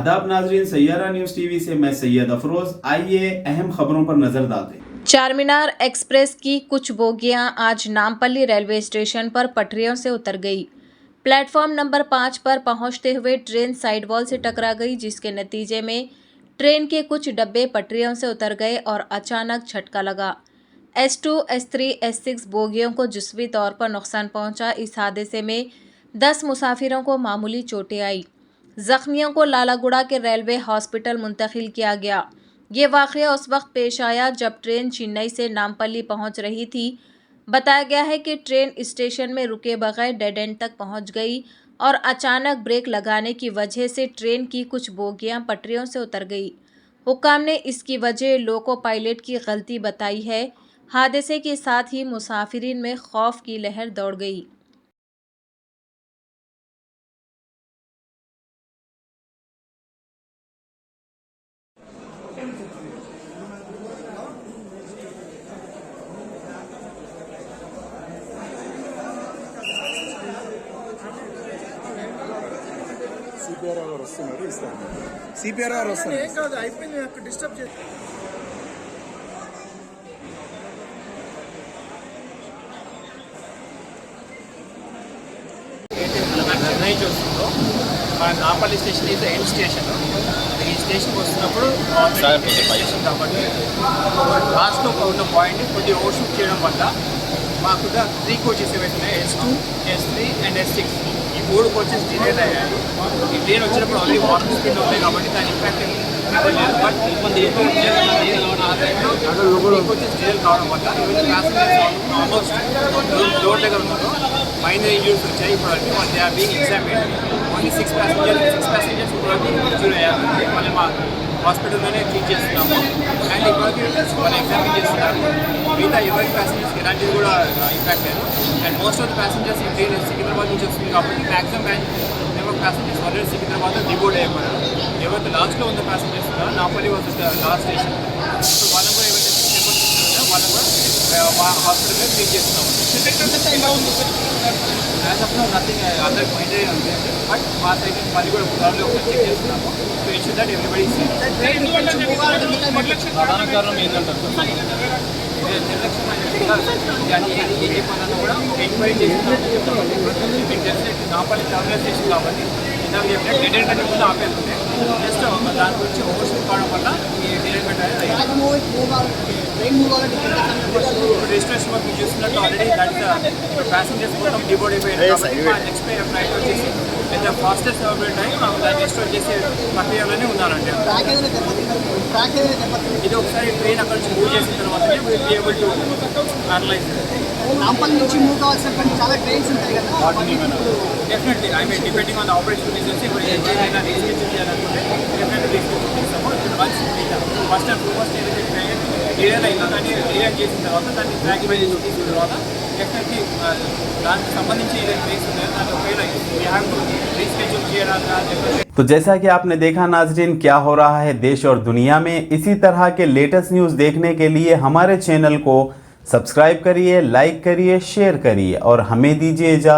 आदाब नाजरीन, Saiyaara news TV से मैं सैयद अफरोज। आइए अहम खबरों पर नजर डालते हैं। चारमीनार एक्सप्रेस की कुछ बोगियां आज नामपल्ली रेलवे स्टेशन पर पटरियों से उतर गई। प्लेटफॉर्म नंबर 5 पर पहुंचते हुए ट्रेन साइड वॉल से टकरा गई, जिसके नतीजे में ट्रेन के कुछ डब्बे पटरियों से उतर गए और अचानक झटका लगा। S2, S3, S6 बोगियों को जुस्वी तौर पर नुकसान पहुंचा। इस हादसे में 10 मुसाफिरों को मामूली चोटें आई। जख्मियों को लालागुड़ा के रेलवे हॉस्पिटल मुंतकिल किया गया। ये वाक़या उस वक्त पेश आया जब ट्रेन चेन्नई से नामपल्ली पहुंच रही थी। बताया गया है कि ट्रेन स्टेशन में रुके बगैर डेड एंड तक पहुंच गई और अचानक ब्रेक लगाने की वजह से ट्रेन की कुछ बोगियां पटरियों से उतर गई। हुक्काम ने इसकी वजह लोको पायलट की गलती बताई है। हादसे के साथ ही मुसाफिरीन में खौफ की लहर दौड़ गई। సిపిఆర్ గారు వస్తున్నారు, ఇస్తాను. సిపిఆర్ గారు వస్తున్నారు. ఏం కాదు, అయిపోయింది. అక్కడ డిస్టర్బ్ చేసి నిర్ణయం చూస్తుందో మన Nampally station is end station. ఈ స్టేషన్కి వస్తున్నప్పుడు స్టేషన్ కాబట్టి లాస్ట్లో ఉన్న పాయింట్ని కొద్దిగా ఓవర్షూట్ చేయడం వల్ల మాకు 3 కోచెస్ ఏవైతే S2, S3 అండ్ S6 ఈ 3 కోచెస్ డిలే అయ్యాయి. ఈ ట్రైన్ వచ్చినప్పుడు ఆల్రెడీ వాటర్ స్పీడ్ ఉన్నాయి కాబట్టి దాని ఇంపాక్ట్ లేదు. బట్ ఆ టైంలో 3 కోచెస్ డిలే కావడం వల్ల ఈవెన్ ప్యాసింజర్స్ ఆల్మోస్ట్ డోర్ దగ్గర ఉన్నారు. మైనర్ ఇంజూరీస్ వచ్చాయి. ఇప్పుడు అంటే వాళ్ళు they are being examined. Only 6 passengers ఇప్పుడు ఇంజూర్ అయ్యారు. మళ్ళీ మా హాస్పిటల్లోనే ట్రీట్ చేస్తున్నాము. అండ్ ఇప్పటికి వాళ్ళు ఎగ్జామిన్ చేస్తున్నారు. మిగతా ఎవరి ప్యాసింజర్స్కి ఎలాంటిది కూడా ఇంపాక్ట్ లేదు. And most of the passengers ఈ ట్రైన్ సికింద్రాబాద్ నుంచి వస్తుంది కాబట్టి maximum number passengers already Secunderabad deboard అయిపోయారు. ఎవరైతే లాస్ట్లో ఉన్న ప్యాసింజర్స్ ఉన్నారో Nampally was last station. So వాళ్ళని కూడా ఎవరైతే నెంబర్స్ ఇస్తున్నారో వాళ్ళని కూడా మా హాస్పిటల్లో ట్రీట్ చేస్తున్నాము. యాజ్ ఆఫ్ నౌ నథింగ్ అందరికి మైండ్ అయ్యి ఉంది. బట్ మా సైడ్ నుంచి మళ్ళీ కూడా త్వరలో ఒకటి చెక్ చేస్తున్నాము. సో ఇష్యూ దట్ ఎవ్రీబడి ప్రధాన కారణం ఏంటంటారు? నిర్లక్ష్యం ఏ చెప్పాలన్నా కూడా ఎంక్వైరీ చేస్తున్నాము. డెఫినెట్లీ నాంపల్లి టర్మినల్ స్టేషన్ కాబట్టి ఇందాక చెప్పినట్టు డెడ్ ఎండ్ ముందు ఆపేస్తుంది. జస్ట్ దాని గురించి ఓవర్షూట్ కావడం వల్ల ఈ డిలైన్మెంట్ అనేది రిజిస్ట్రేషన్ వర్క్ మీరు చూస్తున్నట్టు ఆల్రెడీ దాని ప్యాసింజర్స్ మొత్తం డిబోర్డ్ అయిపోయింది కాబట్టి నెక్స్ట్ ఫ్లైట్ వచ్చేసి ఎంత ఫాస్టెస్ట్ అవైలబుల్ టైం దాన్ని రెస్టోర్ చేసే ప్రక్రియలోనే ఉన్నారండి. ఇది ఒకసారి ట్రైన్ అక్కడ నుంచి మూవ్ చేసిన తర్వాతనే will be able to analyse. Nampally నుంచి మూవ్ కావాల్సినటువంటి చాలా ట్రైన్స్ ఉంటాయి కదా. Definitely I mean depending on the operation reasons ఇప్పుడు ఏదైనా రీస్కెచ్ చేయాలనుకుంటే డెఫినెట్లీ రీస్కెచ్ చేస్తాము. వన్స్ ఫస్ట్ అండ్ ఫస్ట్ ఏదైతే ట్రైన్ క్లియర్ అయిందో దాన్ని క్లియర్ చేసిన తర్వాత దాన్ని ట్రాక్యువైజ్ తీసుకున్న తర్వాత డెఫినెట్లీ దానికి సంబంధించి ఏదైతే ట్రైన్స్ ఉన్నాయో దాన్ని ఒకవేళ వీ హ్యావ్ టు రీస్కెచ్యూల్ చేయడానికి. तो जैसा कि आपने देखा नाजरीन, क्या हो रहा है देश और दुनिया में, इसी तरह के लेटेस्ट न्यूज़ देखने के लिए हमारे चैनल को सब्सक्राइब करिए, लाइक करिए, शेयर करिए और हमें दीजिए इजाज़त।